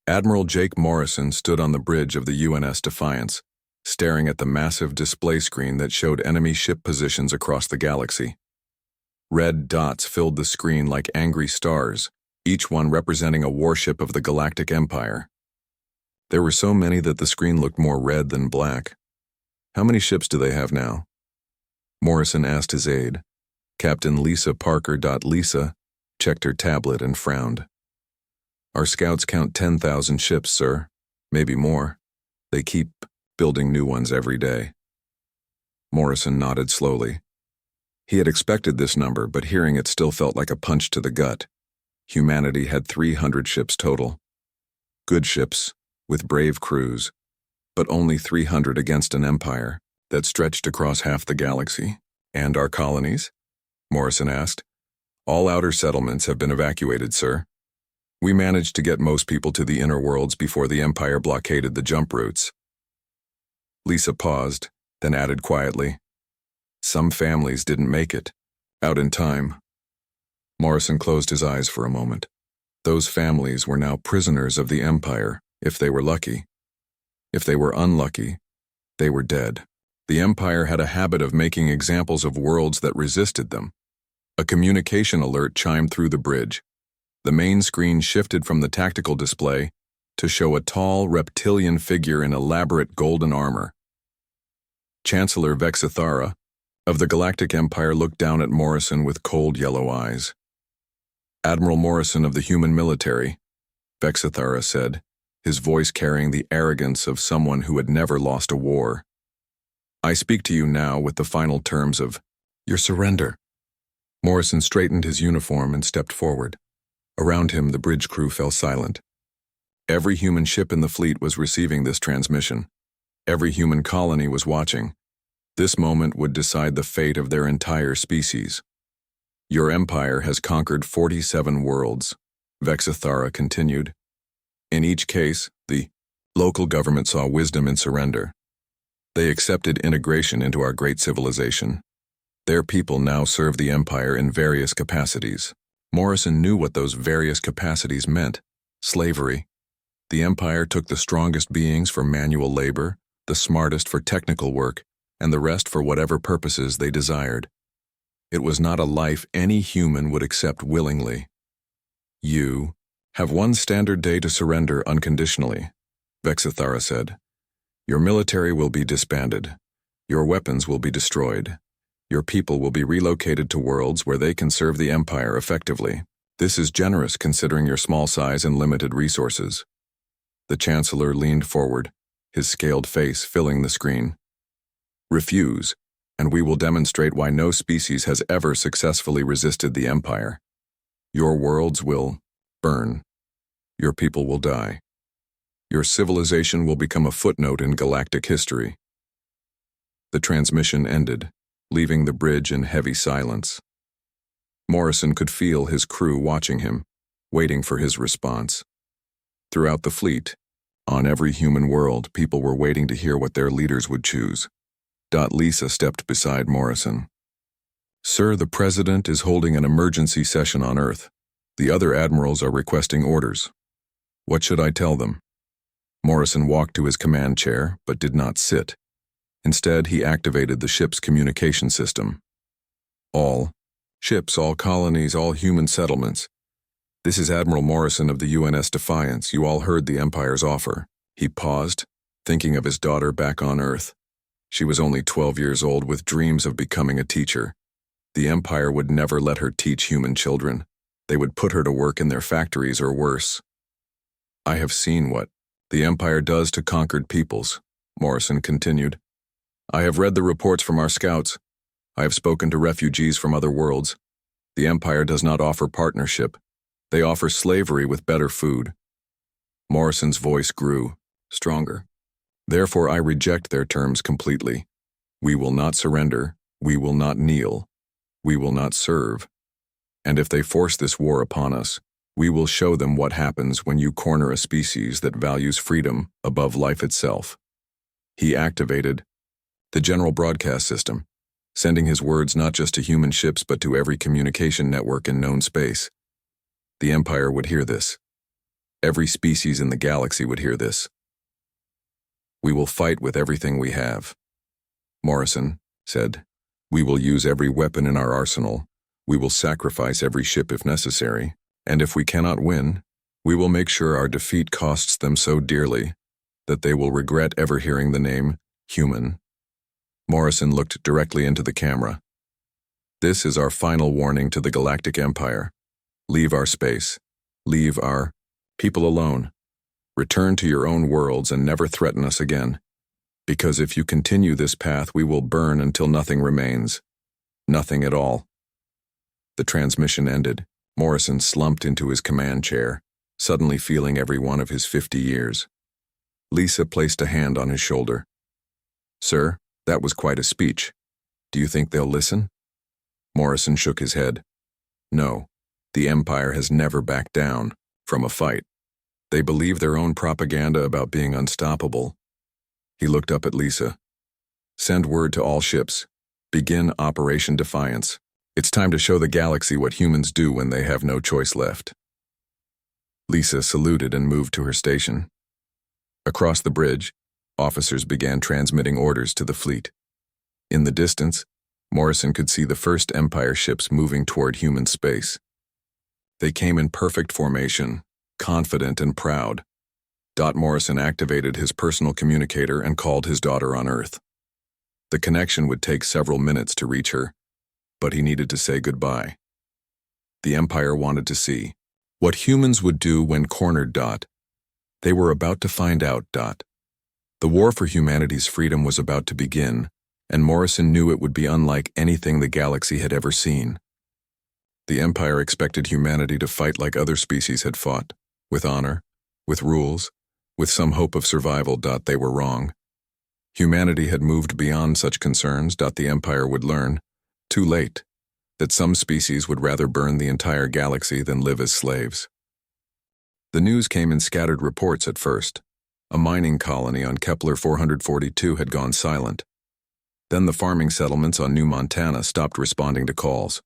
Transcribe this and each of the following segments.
Admiral Jake Morrison stood on the bridge of the UNS Defiance, staring at the massive display screen that showed enemy ship positions across the galaxy. Red dots filled the screen like angry stars, each one representing a warship of the Galactic Empire. There were so many that the screen looked more red than black. How many ships do they have now? Morrison asked his aide. Captain Lisa Parker. Lisa checked her tablet and frowned. Our scouts count 10,000 ships, sir. Maybe more. They keep building new ones every day. Morrison nodded slowly. He had expected this number, but hearing it still felt like a punch to the gut. Humanity had 300 ships total. Good ships, with brave crews, but only 300 against an empire that stretched across half the galaxy. And our colonies? Morrison asked. All outer settlements have been evacuated, sir. We managed to get most people to the inner worlds before the Empire blockaded the jump routes. Lisa paused, then added quietly, some families didn't make it, out in time. Morrison closed his eyes for a moment. Those families were now prisoners of the Empire, if they were lucky. If they were unlucky, they were dead. The Empire had a habit of making examples of worlds that resisted them. A communication alert chimed through the bridge. The main screen shifted from the tactical display to show a tall, reptilian figure in elaborate golden armor. Chancellor Vexithara of the Galactic Empire looked down at Morrison with cold yellow eyes. Admiral Morrison of the human military, Vexithara said, his voice carrying the arrogance of someone who had never lost a war. I speak to you now with the final terms of your surrender. Morrison straightened his uniform and stepped forward. Around him, the bridge crew fell silent. Every human ship in the fleet was receiving this transmission. Every human colony was watching. This moment would decide the fate of their entire species. Your empire has conquered 47 worlds, Vexithara continued. In each case, the local government saw wisdom in surrender. They accepted integration into our great civilization. Their people now serve the empire in various capacities. Morrison knew what those various capacities meant. Slavery. The empire took the strongest beings for manual labor, the smartest for technical work, and the rest for whatever purposes they desired. It was not a life any human would accept willingly. You have one standard day to surrender unconditionally, Vexithara said. Your military will be disbanded. Your weapons will be destroyed. Your people will be relocated to worlds where they can serve the empire effectively. This is generous considering your small size and limited resources. The Chancellor leaned forward, his scaled face filling the screen. Refuse, and we will demonstrate why no species has ever successfully resisted the Empire. Your worlds will burn. Your people will die. Your civilization will become a footnote in galactic history. The transmission ended, leaving the bridge in heavy silence. Morrison could feel his crew watching him, waiting for his response. Throughout the fleet, on every human world, people were waiting to hear what their leaders would choose. Lisa stepped beside Morrison. Sir, the President is holding an emergency session on Earth. The other admirals are requesting orders. What should I tell them? Morrison walked to his command chair, but did not sit. Instead, he activated the ship's communication system. All ships, all colonies, all human settlements. This is Admiral Morrison of the UNS Defiance. You all heard the Empire's offer. He paused, thinking of his daughter back on Earth. She was only 12 years old with dreams of becoming a teacher. The Empire would never let her teach human children. They would put her to work in their factories or worse. I have seen what the Empire does to conquered peoples, Morrison continued. I have read the reports from our scouts. I have spoken to refugees from other worlds. The Empire does not offer partnership. They offer slavery with better food. Morrison's voice grew, stronger. Therefore, I reject their terms completely. We will not surrender. We will not kneel. We will not serve. And if they force this war upon us, we will show them what happens when you corner a species that values freedom above life itself. He activated the general broadcast system, sending his words not just to human ships but to every communication network in known space. The Empire would hear this. Every species in the galaxy would hear this. "We will fight with everything we have," Morrison said. "We will use every weapon in our arsenal. We will sacrifice every ship if necessary. And if we cannot win, we will make sure our defeat costs them so dearly that they will regret ever hearing the name human." Morrison looked directly into the camera. "This is our final warning to the Galactic Empire. Leave our space. Leave our people alone. Return to your own worlds and never threaten us again. Because if you continue this path, we will burn until nothing remains. Nothing at all." The transmission ended. Morrison slumped into his command chair, suddenly feeling every one of his 50 years. Lisa placed a hand on his shoulder. "Sir, that was quite a speech. Do you think they'll listen?" Morrison shook his head. "No, the Empire has never backed down from a fight. They believe their own propaganda about being unstoppable." He looked up at Lisa. "Send word to all ships. Begin Operation Defiance. It's time to show the galaxy what humans do when they have no choice left." Lisa saluted and moved to her station. Across the bridge, officers began transmitting orders to the fleet. In the distance, Morrison could see the first Empire ships moving toward human space. They came in perfect formation, confident and proud. Morrison activated his personal communicator and called his daughter on Earth. The connection would take several minutes to reach her, but he needed to say goodbye. The Empire wanted to see what humans would do when cornered. They were about to find out. The war for humanity's freedom was about to begin, and Morrison knew it would be unlike anything the galaxy had ever seen. The Empire expected humanity to fight like other species had fought, with honor, with rules, with some hope of survival. They were wrong. Humanity had moved beyond such concerns. The Empire would learn, too late, that some species would rather burn the entire galaxy than live as slaves. The news came in scattered reports at first. A mining colony on Kepler 442 had gone silent. Then the farming settlements on New Montana stopped responding to calls.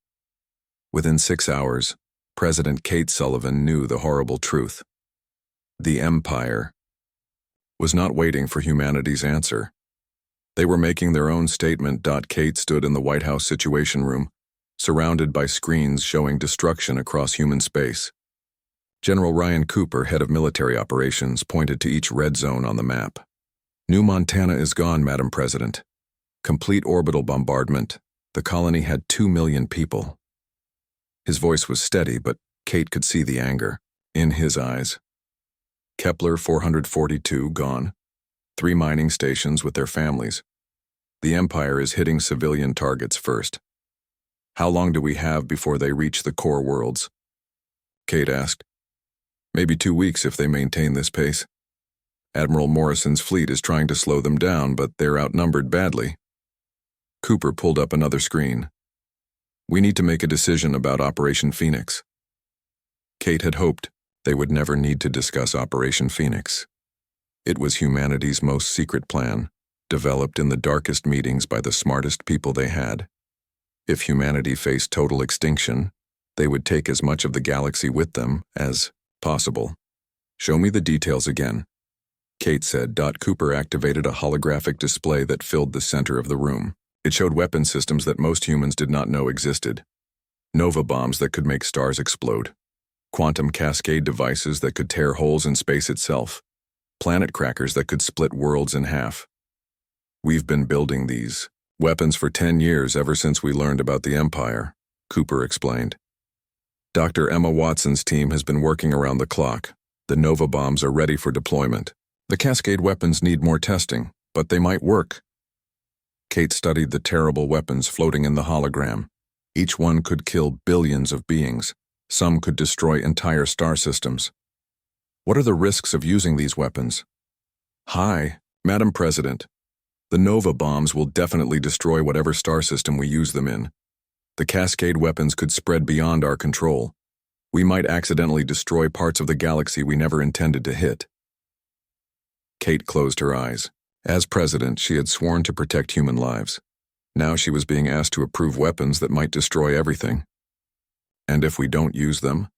Within 6 hours, President Kate Sullivan knew the horrible truth. The Empire was not waiting for humanity's answer. They were making their own statement. Kate stood in the White House Situation Room, surrounded by screens showing destruction across human space. General Ryan Cooper, head of military operations, pointed to each red zone on the map. "New Montana is gone, Madam President. Complete orbital bombardment. The colony had 2 million people." His voice was steady, but Kate could see the anger in his eyes. Kepler 442 gone. 3 mining stations with their families. The Empire is hitting civilian targets first. "How long do we have before they reach the core worlds?" Kate asked. "Maybe 2 weeks if they maintain this pace. Admiral Morrison's fleet is trying to slow them down, but they're outnumbered badly." Cooper pulled up another screen. "We need to make a decision about Operation Phoenix." Kate had hoped they would never need to discuss Operation Phoenix. It was humanity's most secret plan, developed in the darkest meetings by the smartest people they had. If humanity faced total extinction, they would take as much of the galaxy with them as possible. "Show me the details again," Kate said. Cooper activated a holographic display that filled the center of the room. It showed weapon systems that most humans did not know existed. Nova bombs that could make stars explode. Quantum cascade devices that could tear holes in space itself. Planet crackers that could split worlds in half. "We've been building these weapons for 10 years ever since we learned about the Empire," Cooper explained. "Dr. Emma Watson's team has been working around the clock. The Nova bombs are ready for deployment. The cascade weapons need more testing, but they might work." Kate studied the terrible weapons floating in the hologram. Each one could kill billions of beings. Some could destroy entire star systems. "What are the risks of using these weapons?" "High, Madam President. The Nova bombs will definitely destroy whatever star system we use them in. The cascade weapons could spread beyond our control. We might accidentally destroy parts of the galaxy we never intended to hit." Kate closed her eyes. As president, she had sworn to protect human lives. Now she was being asked to approve weapons that might destroy everything. "And if we don't use them?"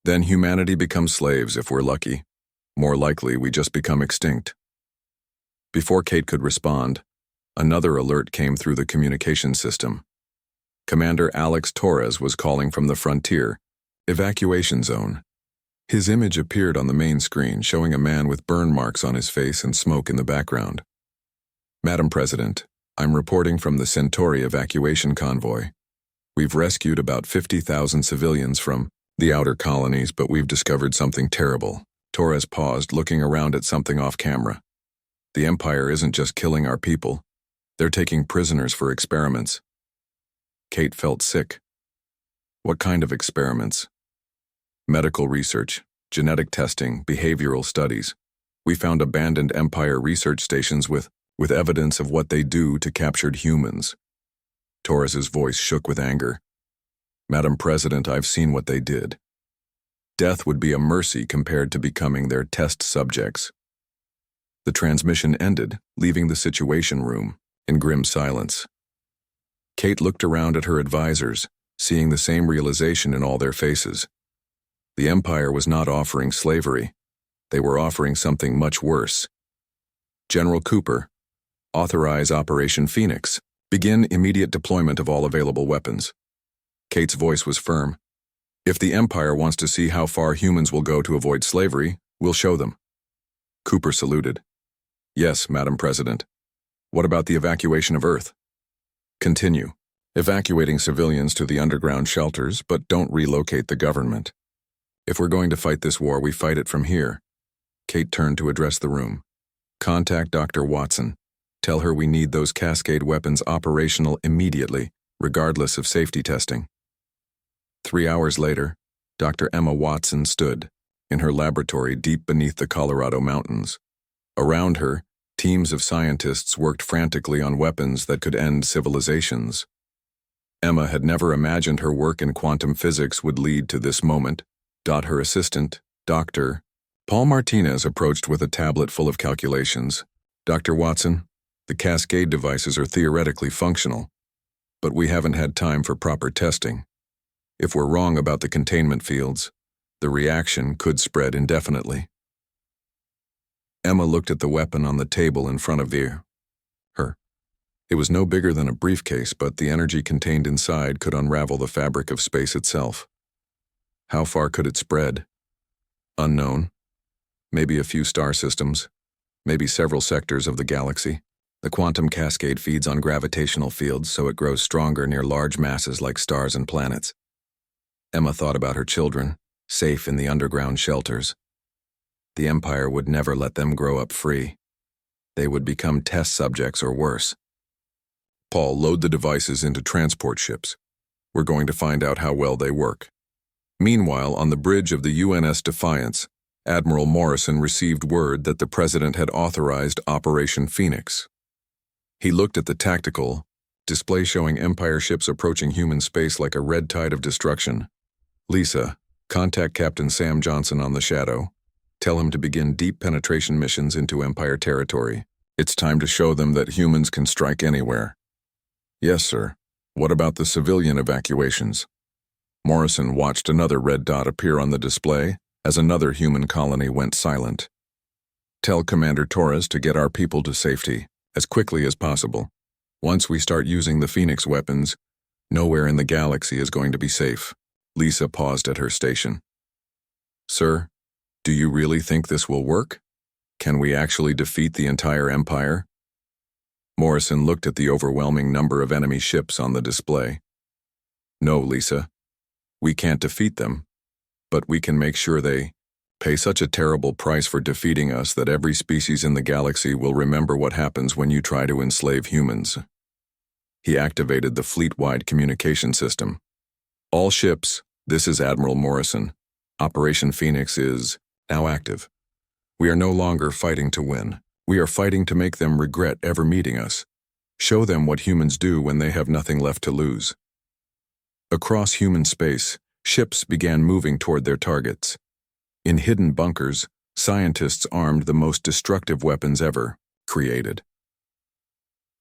Then humanity becomes slaves if we're lucky. More likely, we just become extinct. Before Kate could respond, another alert came through the communication system. Commander Alex Torres was calling from the frontier, evacuation zone. His image appeared on the main screen, showing a man with burn marks on his face and smoke in the background. Madam President, I'm reporting from the Centauri evacuation convoy. We've rescued about 50,000 civilians from the outer colonies, but we've discovered something terrible. Torres paused, looking around at something off camera. The Empire isn't just killing our people. They're taking prisoners for experiments. Kate felt sick. What kind of experiments? Medical research, genetic testing, behavioral studies. We found abandoned Empire research stations with evidence of what they do to captured humans. Torres's voice shook with anger. Madam President, I've seen what they did. Death would be a mercy compared to becoming their test subjects. The transmission ended, leaving the situation room in grim silence. Kate looked around at her advisors, seeing the same realization in all their faces. The Empire was not offering slavery. They were offering something much worse. General Cooper, authorize Operation Phoenix. Begin immediate deployment of all available weapons. Kate's voice was firm. If the Empire wants to see how far humans will go to avoid slavery, we'll show them. Cooper saluted. Yes, Madam President. What about the evacuation of Earth? Continue. Evacuating civilians to the underground shelters, but don't relocate the government. If we're going to fight this war, we fight it from here. Kate turned to address the room. Contact Dr. Watson. Tell her we need those Cascade weapons operational immediately, regardless of safety testing. 3 hours later, Dr. Emma Watson stood in her laboratory deep beneath the Colorado mountains. Around her, teams of scientists worked frantically on weapons that could end civilizations. Emma had never imagined her work in quantum physics would lead to this moment. Her assistant, Dr. Paul Martinez, approached with a tablet full of calculations. Dr. Watson, the Cascade devices are theoretically functional, but we haven't had time for proper testing. If we're wrong about the containment fields, the reaction could spread indefinitely. Emma looked at the weapon on the table in front of her. It was no bigger than a briefcase, but the energy contained inside could unravel the fabric of space itself. How far could it spread? Unknown. Maybe a few star systems. Maybe several sectors of the galaxy. The quantum cascade feeds on gravitational fields, so it grows stronger near large masses like stars and planets. Emma thought about her children, safe in the underground shelters. The Empire would never let them grow up free. They would become test subjects or worse. Paul, load the devices into transport ships. We're going to find out how well they work. Meanwhile, on the bridge of the UNS Defiance, Admiral Morrison received word that the President had authorized Operation Phoenix. He looked at the tactical display showing Empire ships approaching human space like a red tide of destruction. Lisa, contact Captain Sam Johnson on the Shadow. Tell him to begin deep penetration missions into Empire territory. It's time to show them that humans can strike anywhere. Yes, sir. What about the civilian evacuations? Morrison watched another red dot appear on the display as another human colony went silent. Tell Commander Torres to get our people to safety as quickly as possible. Once we start using the Phoenix weapons, nowhere in the galaxy is going to be safe. Lisa paused at her station. Sir, do you really think this will work? Can we actually defeat the entire Empire? Morrison looked at the overwhelming number of enemy ships on the display. No, Lisa. We can't defeat them, but we can make sure they pay such a terrible price for defeating us that every species in the galaxy will remember what happens when you try to enslave humans. He activated the fleet-wide communication system. All ships, this is Admiral Morrison. Operation Phoenix is now active. We are no longer fighting to win. We are fighting to make them regret ever meeting us. Show them what humans do when they have nothing left to lose. Across human space, ships began moving toward their targets. In hidden bunkers, scientists armed the most destructive weapons ever created.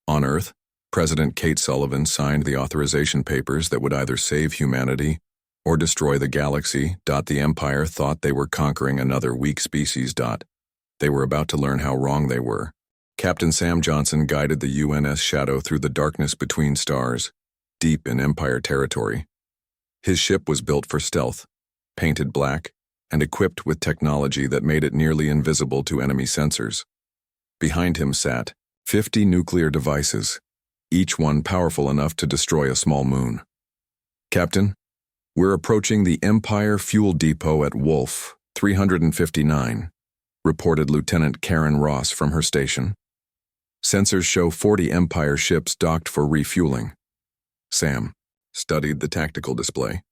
On Earth, President Kate Sullivan signed the authorization papers that would either save humanity or destroy the galaxy. The Empire thought they were conquering another weak species. They were about to learn how wrong they were. Captain Sam Johnson guided the UNS Shadow through the darkness between stars, deep in Empire territory. His ship was built for stealth, painted black, and equipped with technology that made it nearly invisible to enemy sensors. Behind him sat 50 nuclear devices, each one powerful enough to destroy a small moon. Captain, we're approaching the Empire Fuel Depot at Wolf 359, reported Lieutenant Karen Ross from her station. Sensors show 40 Empire ships docked for refueling. Sam studied the tactical display.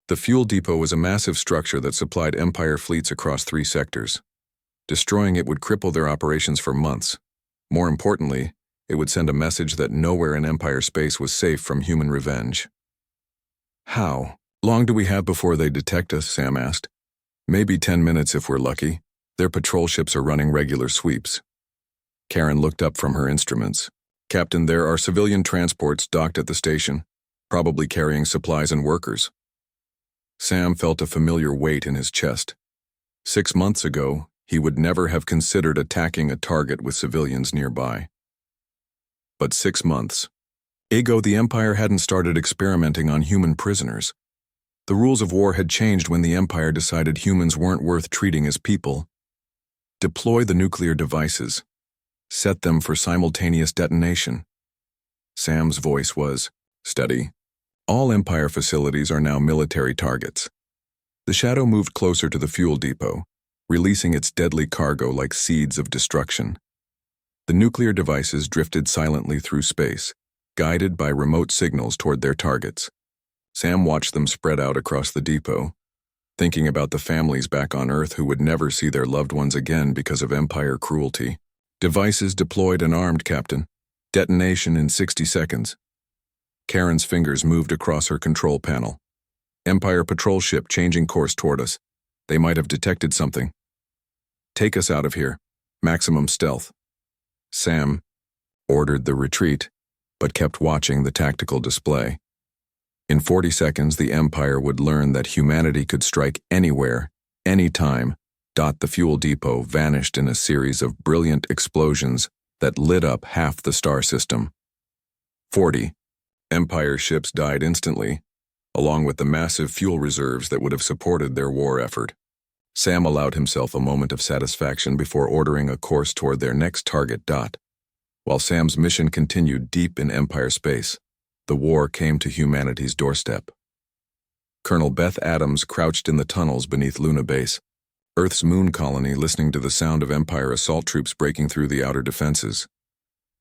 The fuel depot was a massive structure that supplied Empire fleets across 3 sectors. Destroying it would cripple their operations for months. More importantly, it would send a message that nowhere in Empire space was safe from human revenge. How long do we have before they detect us? Sam asked. Maybe 10 minutes if we're lucky. Their patrol ships are running regular sweeps. Karen looked up from her instruments. Captain, there are civilian transports docked at the station, probably carrying supplies and workers. Sam felt a familiar weight in his chest. 6 months ago, he would never have considered attacking a target with civilians nearby. But 6 months ago, the Empire hadn't started experimenting on human prisoners. The rules of war had changed when the Empire decided humans weren't worth treating as people. Deploy the nuclear devices. Set them for simultaneous detonation. Sam's voice was steady. All Empire facilities are now military targets. The Shadow moved closer to the fuel depot, releasing its deadly cargo like seeds of destruction. The nuclear devices drifted silently through space, guided by remote signals toward their targets. Sam watched them spread out across the depot, thinking about the families back on Earth who would never see their loved ones again because of Empire cruelty. Devices deployed and armed, Captain. Detonation in 60 seconds. Karen's fingers moved across her control panel. Empire patrol ship changing course toward us. They might have detected something. Take us out of here. Maximum stealth. Sam ordered the retreat, but kept watching the tactical display. In 40 seconds, the Empire would learn that humanity could strike anywhere, anytime. The fuel depot vanished in a series of brilliant explosions that lit up half the star system. 40 Empire ships died instantly, along with the massive fuel reserves that would have supported their war effort. Sam allowed himself a moment of satisfaction before ordering a course toward their next target. While Sam's mission continued deep in Empire space, the war came to humanity's doorstep. Colonel Beth Adams crouched in the tunnels beneath Luna Base, Earth's moon colony, listening to the sound of Empire assault troops breaking through the outer defenses.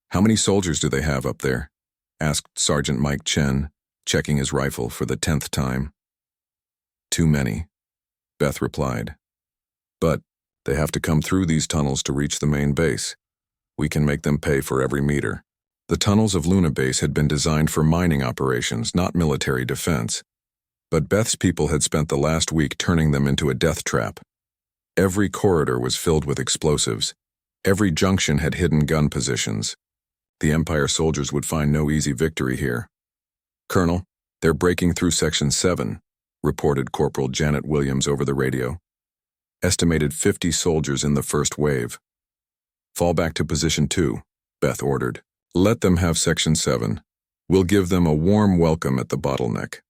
"How many soldiers do they have up there?" asked Sergeant Mike Chen, checking his rifle for the 10th time. "Too many," Beth replied. "But they have to come through these tunnels to reach the main base. We can make them pay for every meter." The tunnels of Luna Base had been designed for mining operations, not military defense. But Beth's people had spent the last week turning them into a death trap. Every corridor was filled with explosives. Every junction had hidden gun positions. The Empire soldiers would find no easy victory here. "Colonel, they're breaking through Section 7, reported Corporal Janet Williams over the radio. "Estimated 50 soldiers in the first wave." "Fall back to Position 2, Beth ordered. "Let them have Section 7. We'll give them a warm welcome at the bottleneck."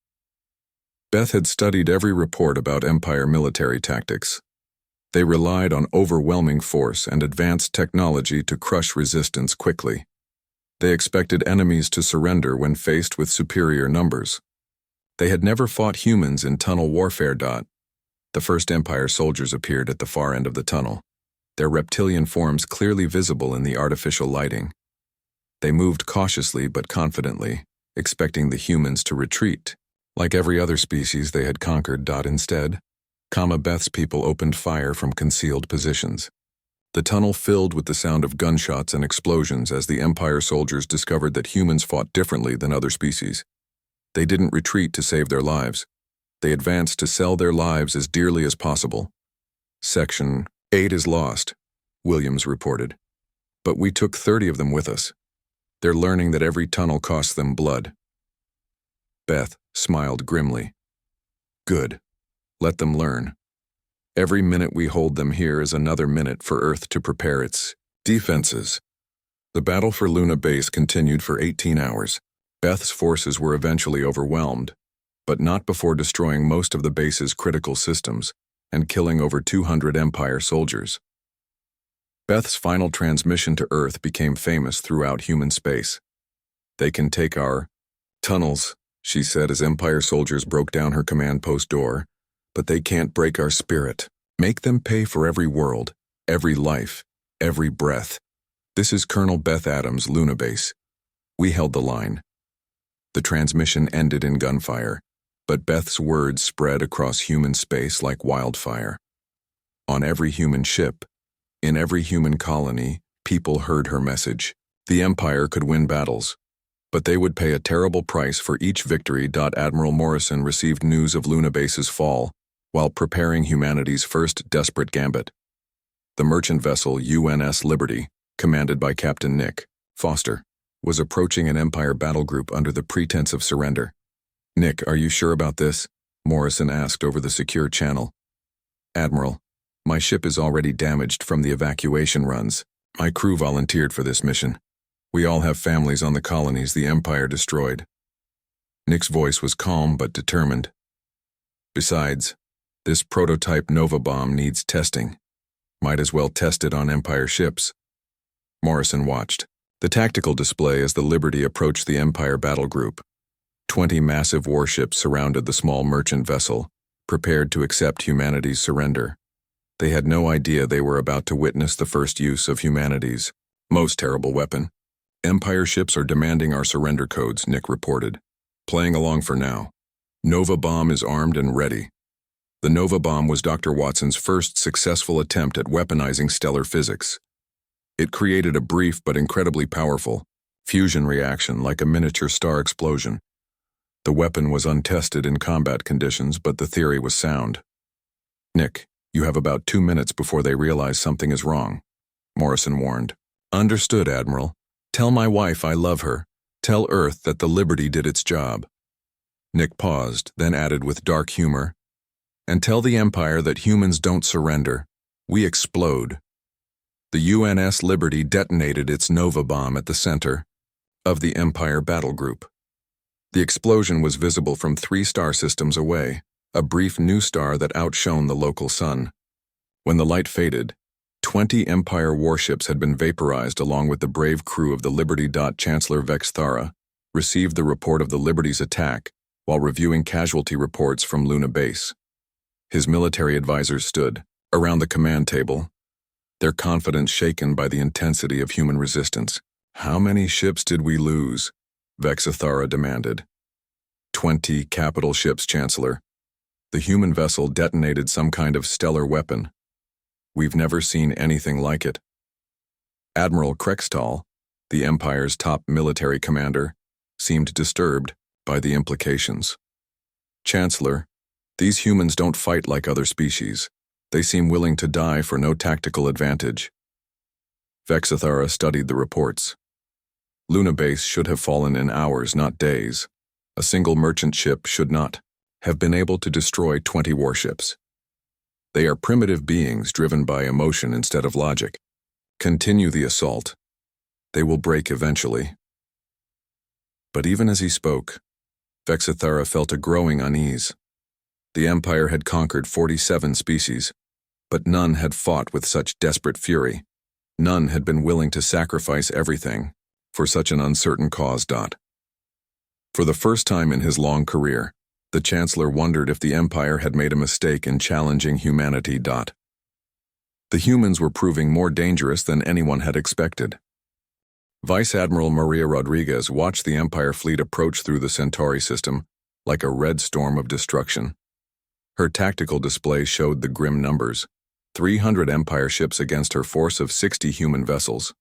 Beth had studied every report about Empire military tactics. They relied on overwhelming force and advanced technology to crush resistance quickly. They expected enemies to surrender when faced with superior numbers. They had never fought humans in tunnel warfare. The first Empire soldiers appeared at the far end of the tunnel, their reptilian forms clearly visible in the artificial lighting. They moved cautiously but confidently, expecting the humans to retreat. Like every other species they had conquered. Instead, Beth's people opened fire from concealed positions. The tunnel filled with the sound of gunshots and explosions as the Empire soldiers discovered that humans fought differently than other species. They didn't retreat to save their lives. They advanced to sell their lives as dearly as possible. "Section 8 is lost," Williams reported. "But we took 30 of them with us. They're learning that every tunnel costs them blood." Beth smiled grimly. Good. Let them learn. Every minute we hold them here is another minute for Earth to prepare its defenses. The battle for Luna Base continued for 18 hours. Beth's forces were eventually overwhelmed, but not before destroying most of the base's critical systems and killing over 200 Empire soldiers. Beth's final transmission to Earth became famous throughout human space. "They can take our tunnels," she said as Empire soldiers broke down her command post door, "but they can't break our spirit. Make them pay for every world, every life, every breath. This is Colonel Beth Adams' Luna Base. We held the line." The transmission ended in gunfire, but Beth's words spread across human space like wildfire. On every human ship, in every human colony, people heard her message. The Empire could win battles, but they would pay a terrible price for each victory. Admiral Morrison received news of Luna Base's fall while preparing humanity's first desperate gambit. The merchant vessel UNS Liberty, commanded by Captain Nick Foster, was approaching an Empire battle group under the pretense of surrender. "Nick, are you sure about this?" Morrison asked over the secure channel. "Admiral, my ship is already damaged from the evacuation runs. My crew volunteered for this mission. We all have families on the colonies the Empire destroyed." Nick's voice was calm but determined. "Besides, this prototype Nova bomb needs testing. Might as well test it on Empire ships." Morrison watched the tactical display as the Liberty approached the Empire battle group. 20 massive warships surrounded the small merchant vessel, prepared to accept humanity's surrender. They had no idea they were about to witness the first use of humanity's most terrible weapon. "Empire ships are demanding our surrender codes," Nick reported. "Playing along for now. Nova bomb is armed and ready." The Nova bomb was Dr. Watson's first successful attempt at weaponizing stellar physics. It created a brief but incredibly powerful fusion reaction like a miniature star explosion. The weapon was untested in combat conditions, but the theory was sound. "Nick, you have about 2 minutes before they realize something is wrong," Morrison warned. "Understood, Admiral. Tell my wife I love her. Tell Earth that the Liberty did its job." Nick paused, then added with dark humor, "And tell the Empire that humans don't surrender. We explode." The UNS Liberty detonated its Nova bomb at the center of the Empire battle group. The explosion was visible from 3 star systems away, a brief new star that outshone the local sun. When the light faded, 20 Empire warships had been vaporized along with the brave crew of the Liberty. Chancellor Vex Thara received the report of the Liberty's attack while reviewing casualty reports from Luna Base. His military advisors stood around the command table, their confidence shaken by the intensity of human resistance. "How many ships did we lose?" Vex Thara demanded. 20 capital ships, Chancellor. The human vessel detonated some kind of stellar weapon. We've never seen anything like it. Admiral Krextal, the Empire's top military commander, seemed disturbed by the implications. "Chancellor, these humans don't fight like other species. They seem willing to die for no tactical advantage." Vex Thara studied the reports. Luna Base should have fallen in hours, not days. A single merchant ship should not have been able to destroy 20 warships. They are primitive beings driven by emotion instead of logic. Continue the assault. They will break eventually. But even as he spoke, Vex Thara felt a growing unease. The Empire had conquered 47 species, but none had fought with such desperate fury. None had been willing to sacrifice everything for such an uncertain cause. For the first time in his long career, the Chancellor wondered if the Empire had made a mistake in challenging humanity. The humans were proving more dangerous than anyone had expected. Vice Admiral Maria Rodriguez watched the Empire fleet approach through the Centauri system like a red storm of destruction. Her tactical display showed the grim numbers: 300 Empire ships against her force of 60 human vessels.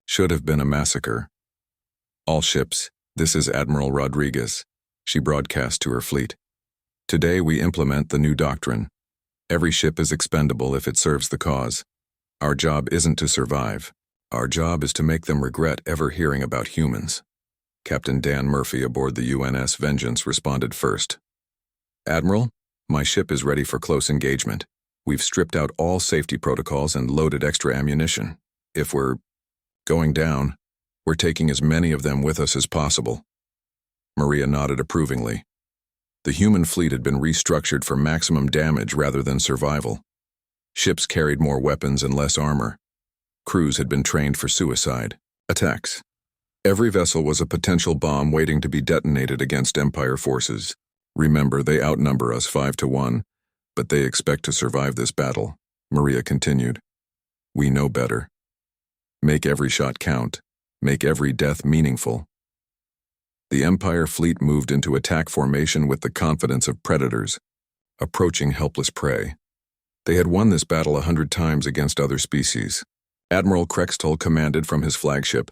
Should have been a massacre. "All ships, this is Admiral Rodriguez," she broadcast to her fleet. "Today we implement the new doctrine. Every ship is expendable if it serves the cause. Our job isn't to survive. Our job is to make them regret ever hearing about humans." Captain Dan Murphy aboard the UNS Vengeance responded first. Admiral, my ship is ready for close engagement. We've stripped out all safety protocols and loaded extra ammunition. If we're going down, we're taking as many of them with us as possible. Maria nodded approvingly. The human fleet had been restructured for maximum damage rather than survival. Ships carried more weapons and less armor. Crews had been trained for suicide attacks. Every vessel was a potential bomb waiting to be detonated against Empire forces. Remember, they outnumber us 5-1, but they expect to survive this battle, Maria continued. We know better. Make every shot count. Make every death meaningful. The Empire fleet moved into attack formation with the confidence of predators, approaching helpless prey. They had won this battle 100 times against other species. Admiral Krextol commanded from his flagship,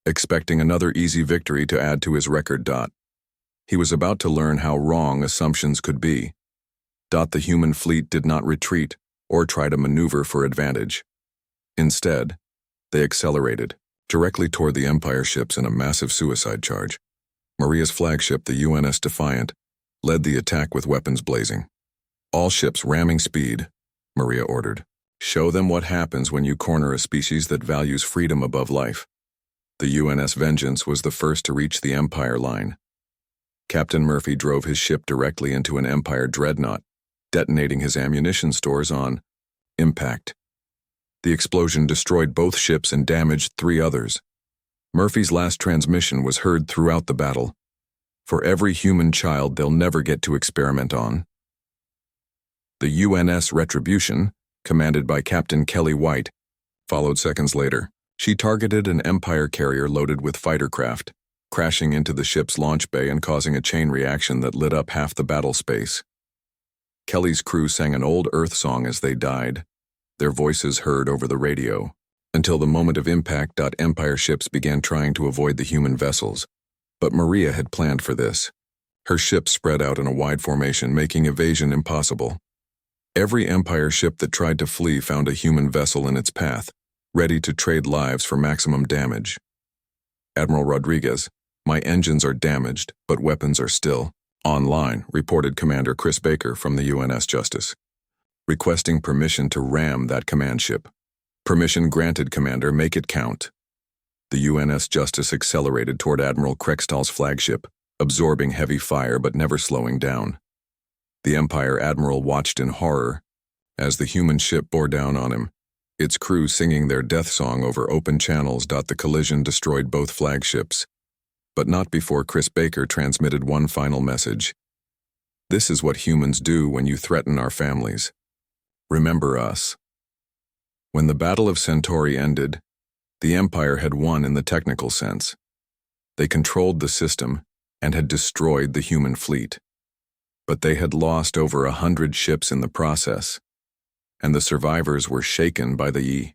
expecting another easy victory to add to his record. He was about to learn how wrong assumptions could be. The human fleet did not retreat or try to maneuver for advantage. Instead, they accelerated directly toward the Empire ships in a massive suicide charge. Maria's flagship, the UNS Defiant, led the attack with weapons blazing. All ships ramming speed, Maria ordered. Show them what happens when you corner a species that values freedom above life. The UNS Vengeance was the first to reach the Empire line. Captain Murphy drove his ship directly into an Empire dreadnought, detonating his ammunition stores on impact. The explosion destroyed both ships and damaged 3 others. Murphy's last transmission was heard throughout the battle. For every human child they'll never get to experiment on. The UNS Retribution, commanded by Captain Kelly White, followed seconds later. She targeted an Empire carrier loaded with fighter craft, crashing into the ship's launch bay and causing a chain reaction that lit up half the battle space. Kelly's crew sang an old Earth song as they died, their voices heard over the radio. Until the moment of impact, Empire ships began trying to avoid the human vessels. But Maria had planned for this. Her ship spread out in a wide formation, making evasion impossible. Every Empire ship that tried to flee found a human vessel in its path, ready to trade lives for maximum damage. Admiral Rodriguez, my engines are damaged, but weapons are still online, reported Commander Chris Baker from the UNS Justice, requesting permission to ram that command ship. Permission granted, Commander, make it count. The UNS Justice accelerated toward Admiral Krextol's flagship, absorbing heavy fire but never slowing down. The Empire Admiral watched in horror as the human ship bore down on him, its crew singing their death song over open channels. The collision destroyed both flagships, but not before Chris Baker transmitted one final message. This is what humans do when you threaten our families. Remember us. When the Battle of Centauri ended, the Empire had won in the technical sense. They controlled the system and had destroyed the human fleet. But they had lost over 100 ships in the process, and the survivors were shaken by the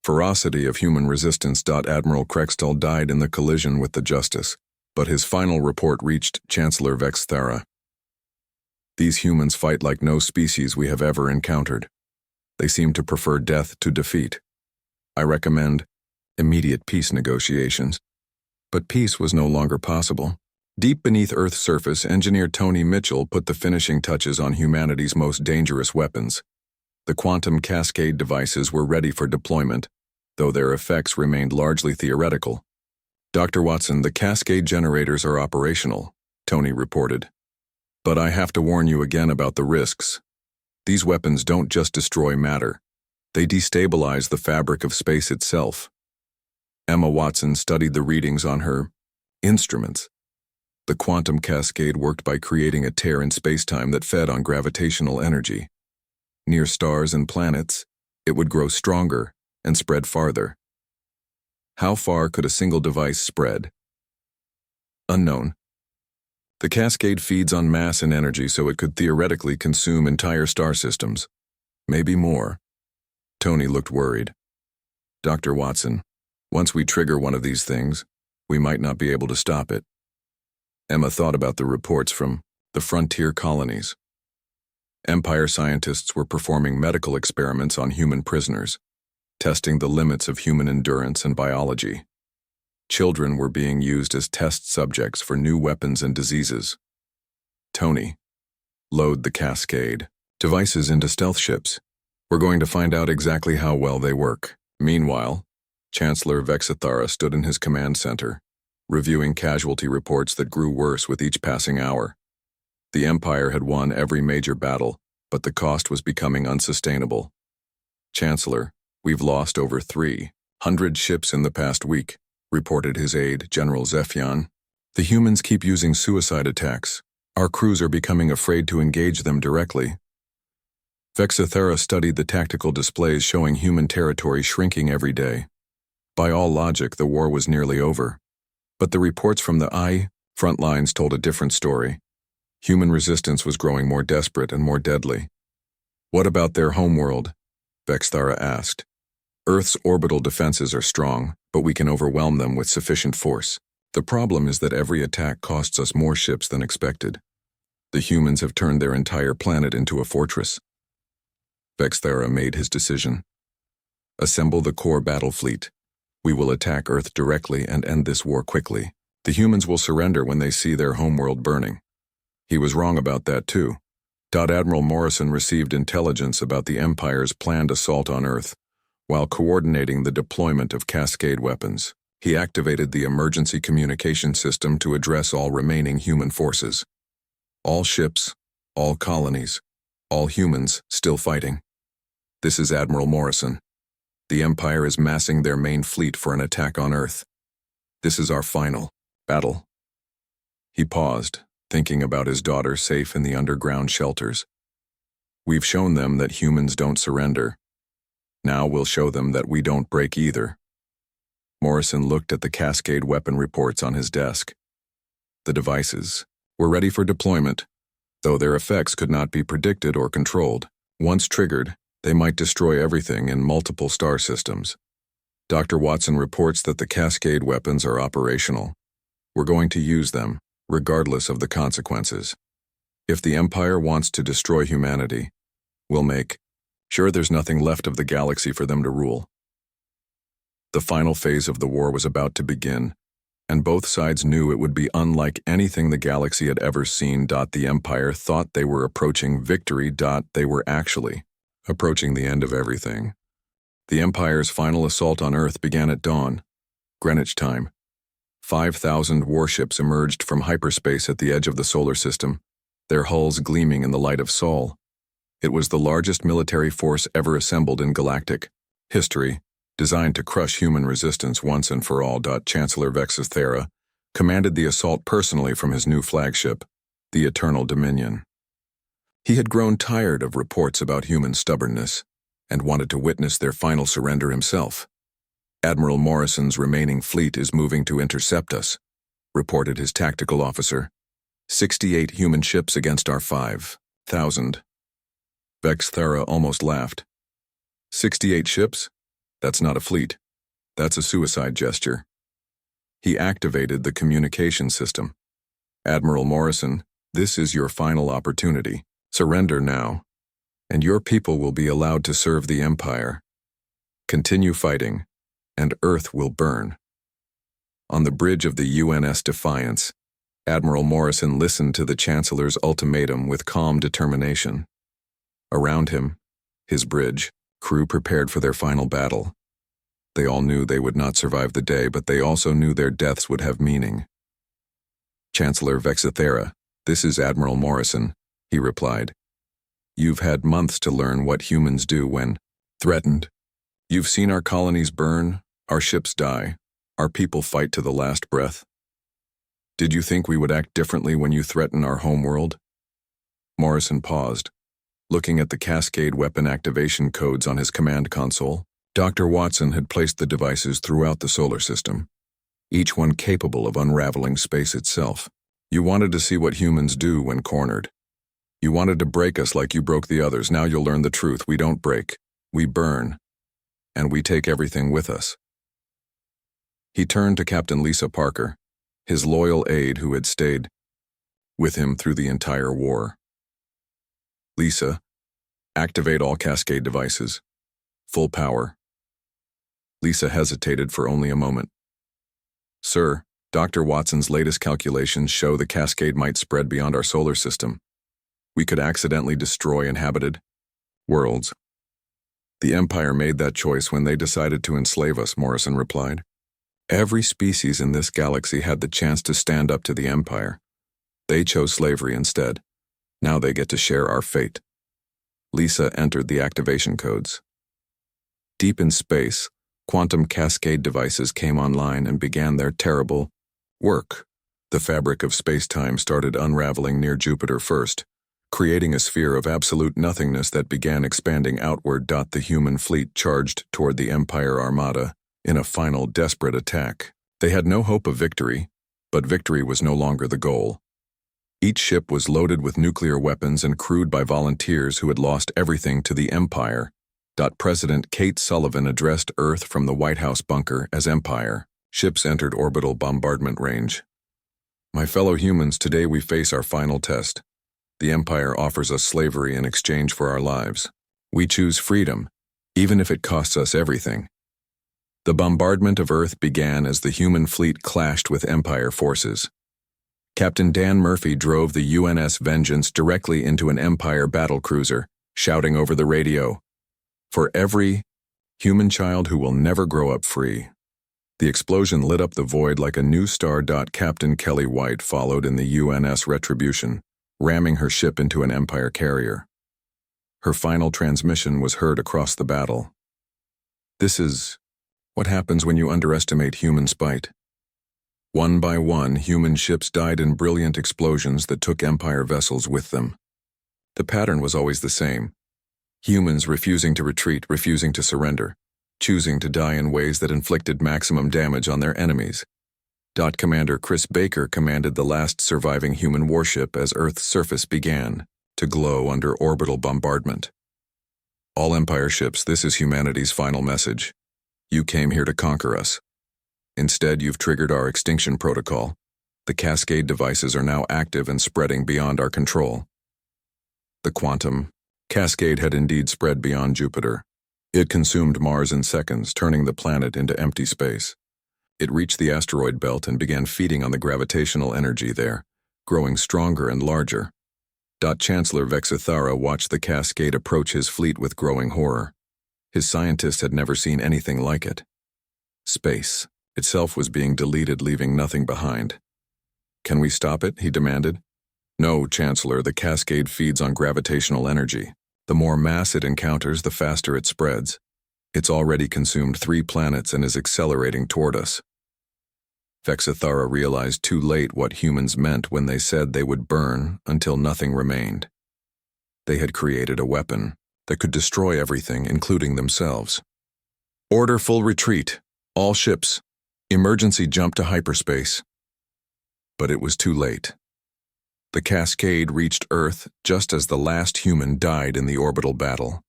ferocity of human resistance. Admiral Krextol died in the collision with the Justice, but his final report reached Chancellor Vexthara. These humans fight like no species we have ever encountered. They seem to prefer death to defeat. I recommend immediate peace negotiations. But peace was no longer possible. Deep beneath Earth's surface, engineer Tony Mitchell put the finishing touches on humanity's most dangerous weapons. The quantum cascade devices were ready for deployment, though their effects remained largely theoretical. Dr. Watson, the cascade generators are operational, Tony reported. But I have to warn you again about the risks. These weapons don't just destroy matter. They destabilize the fabric of space itself. Emma Watson studied the readings on her instruments. The quantum cascade worked by creating a tear in spacetime that fed on gravitational energy. Near stars and planets, it would grow stronger and spread farther. How far could a single device spread? Unknown. The cascade feeds on mass and energy, so it could theoretically consume entire star systems. Maybe more. Tony looked worried. Dr. Watson, once we trigger one of these things, we might not be able to stop it. Emma thought about the reports from the frontier colonies. Empire scientists were performing medical experiments on human prisoners, testing the limits of human endurance and biology. Children were being used as test subjects for new weapons and diseases. Tony, Load the cascade devices into stealth ships. We're going to find out exactly how well they work. Meanwhile, Chancellor Vexithara stood in his command center, reviewing casualty reports that grew worse with each passing hour. The Empire had won every major battle, but the cost was becoming unsustainable. Chancellor, we've lost over 300 ships in the past week, reported his aide, General Zephion. The humans keep using suicide attacks. Our crews are becoming afraid to engage them directly. Vexithara studied the tactical displays showing human territory shrinking every day. By all logic, the war was nearly over. But the reports from the front lines told a different story. Human resistance was growing more desperate and more deadly. What about their homeworld? Vexithara asked. Earth's orbital defenses are strong, but we can overwhelm them with sufficient force. The problem is that every attack costs us more ships than expected. The humans have turned their entire planet into a fortress. Vexithara made his decision. Assemble the core battle fleet. We will attack Earth directly and end this war quickly. The humans will surrender when they see their homeworld burning. He was wrong about that too. Admiral Morrison received intelligence about the Empire's planned assault on Earth, while coordinating the deployment of cascade weapons. He activated the emergency communication system to address all remaining human forces. All ships, all colonies, all humans still fighting. This is Admiral Morrison. The Empire is massing their main fleet for an attack on Earth. This is our final battle. He paused, thinking about his daughter safe in the underground shelters. We've shown them that humans don't surrender. Now we'll show them that we don't break either. Morrison looked at the cascade weapon reports on his desk. The devices were ready for deployment, though their effects could not be predicted or controlled. Once triggered, they might destroy everything in multiple star systems. Dr. Watson reports that the cascade weapons are operational. We're going to use them, regardless of the consequences. If the Empire wants to destroy humanity, we'll make sure there's nothing left of the galaxy for them to rule. The final phase of the war was about to begin, and both sides knew it would be unlike anything the galaxy had ever seen. The Empire thought they were approaching victory. They were actually approaching the end of everything. The Empire's final assault on Earth began at dawn, Greenwich time. 5,000 warships emerged from hyperspace at the edge of the solar system, their hulls gleaming in the light of Sol. It was the largest military force ever assembled in galactic history, designed to crush human resistance once and for all. Chancellor Vexithara commanded the assault personally from his new flagship, the Eternal Dominion. He had grown tired of reports about human stubbornness and wanted to witness their final surrender himself. Admiral Morrison's remaining fleet is moving to intercept us, reported his tactical officer. 68 human ships against our 5,000. Vexithara almost laughed. 68 ships? That's not a fleet. That's a suicide gesture. He activated the communication system. Admiral Morrison, this is your final opportunity. Surrender now, and your people will be allowed to serve the Empire. Continue fighting, and Earth will burn. On the bridge of the UNS Defiance, Admiral Morrison listened to the Chancellor's ultimatum with calm determination. Around him, his bridge, crew prepared for their final battle. They all knew they would not survive the day, but they also knew their deaths would have meaning. Chancellor Vexithara, this is Admiral Morrison, he replied. You've had months to learn what humans do when threatened. You've seen our colonies burn, our ships die, our people fight to the last breath. Did you think we would act differently when you threaten our homeworld? Morrison paused, looking at the cascade weapon activation codes on his command console. Dr. Watson had placed the devices throughout the solar system, each one capable of unraveling space itself. You wanted to see what humans do when cornered. You wanted to break us like you broke the others. Now you'll learn the truth. We don't break. We burn. And we take everything with us. He turned to Captain Lisa Parker, his loyal aide who had stayed with him through the entire war. Lisa, activate all cascade devices. Full power. Lisa hesitated for only a moment. Sir, Dr. Watson's latest calculations show the cascade might spread beyond our solar system. we could accidentally destroy inhabited worlds. The Empire made that choice when they decided to enslave us, Morrison replied. Every species in this galaxy had the chance to stand up to the Empire. They chose slavery instead. Now they get to share our fate. Lisa entered the activation codes. Deep in space, quantum cascade devices came online and began their terrible work. The fabric of space-time started unraveling near Jupiter first, creating a sphere of absolute nothingness that began expanding outward. The human fleet charged toward the Empire Armada in a final desperate attack. They had no hope of victory, but victory was no longer the goal. Each ship was loaded with nuclear weapons and crewed by volunteers who had lost everything to the Empire. President Kate Sullivan addressed Earth from the White House bunker as Empire. Ships entered orbital bombardment range. My fellow humans, today we face our final test. The Empire offers us slavery in exchange for our lives. We choose freedom, even if it costs us everything. The bombardment of Earth began as the human fleet clashed with Empire forces. Captain Dan Murphy drove the UNS Vengeance directly into an Empire battlecruiser, shouting over the radio, "For every human child who will never grow up free." The explosion lit up the void like a new star. Captain Kelly White followed in the UNS Retribution, ramming her ship into an Empire carrier. Her final transmission was heard across the battle. This is what happens when you underestimate human spite. One by one, human ships died in brilliant explosions that took Empire vessels with them. The pattern was always the same. Humans refusing to retreat, refusing to surrender, choosing to die in ways that inflicted maximum damage on their enemies. Commander Chris Baker commanded the last surviving human warship as Earth's surface began to glow under orbital bombardment. All Empire ships, this is humanity's final message. You came here to conquer us. Instead, you've triggered our extinction protocol. The cascade devices are now active and spreading beyond our control. The quantum cascade had indeed spread beyond Jupiter. It consumed Mars in seconds, turning the planet into empty space. It reached the asteroid belt and began feeding on the gravitational energy there, growing stronger and larger. Chancellor Vexithara watched the cascade approach his fleet with growing horror. His scientists had never seen anything like it. Space itself was being deleted, leaving nothing behind. "Can we stop it?" he demanded. "No, Chancellor, the cascade feeds on gravitational energy. The more mass it encounters, the faster it spreads. It's already consumed 3 planets and is accelerating toward us." Vexithara realized too late what humans meant when they said they would burn until nothing remained. They had created a weapon that could destroy everything, including themselves. "Order full retreat. All ships. Emergency jump to hyperspace." But it was too late. The cascade reached Earth just as the last human died in the orbital battle.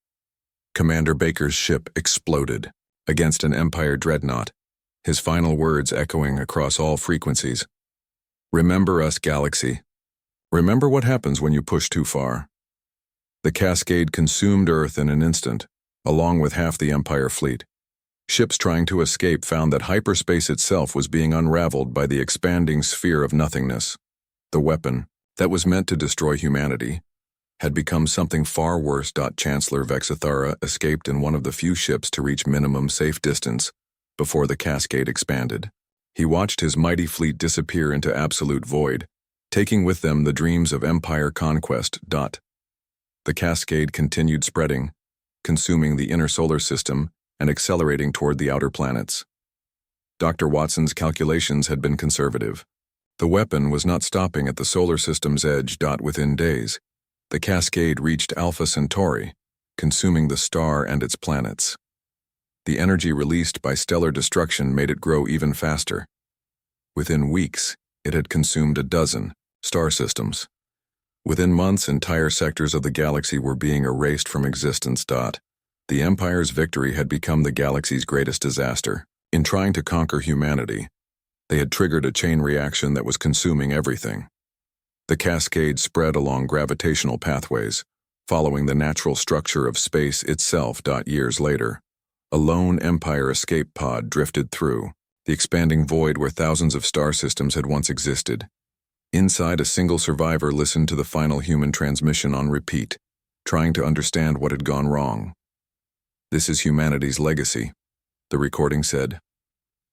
Commander Baker's ship exploded against an Empire dreadnought, his final words echoing across all frequencies. "Remember us, galaxy. Remember what happens when you push too far." The cascade consumed Earth in an instant, along with half the Empire fleet. Ships trying to escape found that hyperspace itself was being unraveled by the expanding sphere of nothingness. The weapon that was meant to destroy humanity had become something far worse. Chancellor Vexithara escaped in one of the few ships to reach minimum safe distance before the cascade expanded. He watched his mighty fleet disappear into absolute void, taking with them the dreams of Empire conquest. The cascade continued spreading, consuming the inner solar system and accelerating toward the outer planets. Dr. Watson's calculations had been conservative. The weapon was not stopping at the solar system's edge. Within days, the cascade reached Alpha Centauri, consuming the star and its planets. The energy released by stellar destruction made it grow even faster. Within weeks, it had consumed a dozen star systems. Within months, entire sectors of the galaxy were being erased from existence. The Empire's victory had become the galaxy's greatest disaster. In trying to conquer humanity, they had triggered a chain reaction that was consuming everything. The cascade spread along gravitational pathways, following the natural structure of space itself. Years later, a lone Empire escape pod drifted through the expanding void where thousands of star systems had once existed. Inside, a single survivor listened to the final human transmission on repeat, trying to understand what had gone wrong. "This is humanity's legacy," the recording said.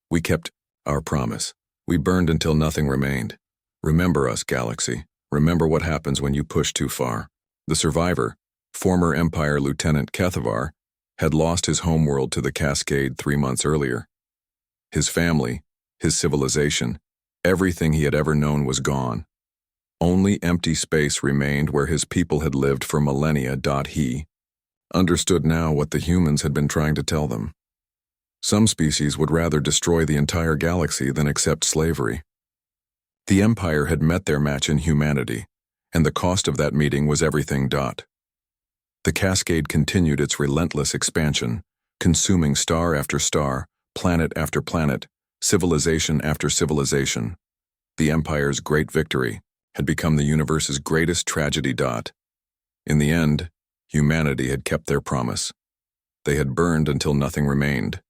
"We kept our promise. We burned until nothing remained. Remember us, galaxy. Remember what happens when you push too far." The survivor, former Empire Lieutenant Kethavar, had lost his homeworld to the Cascade 3 months earlier. His family, his civilization, everything he had ever known was gone. Only empty space remained where his people had lived for millennia. He understood now what the humans had been trying to tell them. Some species would rather destroy the entire galaxy than accept slavery. The Empire had met their match in humanity, and the cost of that meeting was everything. The Cascade continued its relentless expansion, consuming star after star, planet after planet, civilization after civilization. The Empire's great victory had become the universe's greatest tragedy. In the end, humanity had kept their promise. They had burned until nothing remained.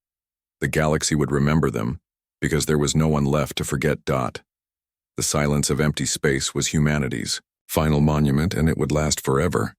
The galaxy would remember them, because there was no one left to forget. The silence of empty space was humanity's final monument, and it would last forever.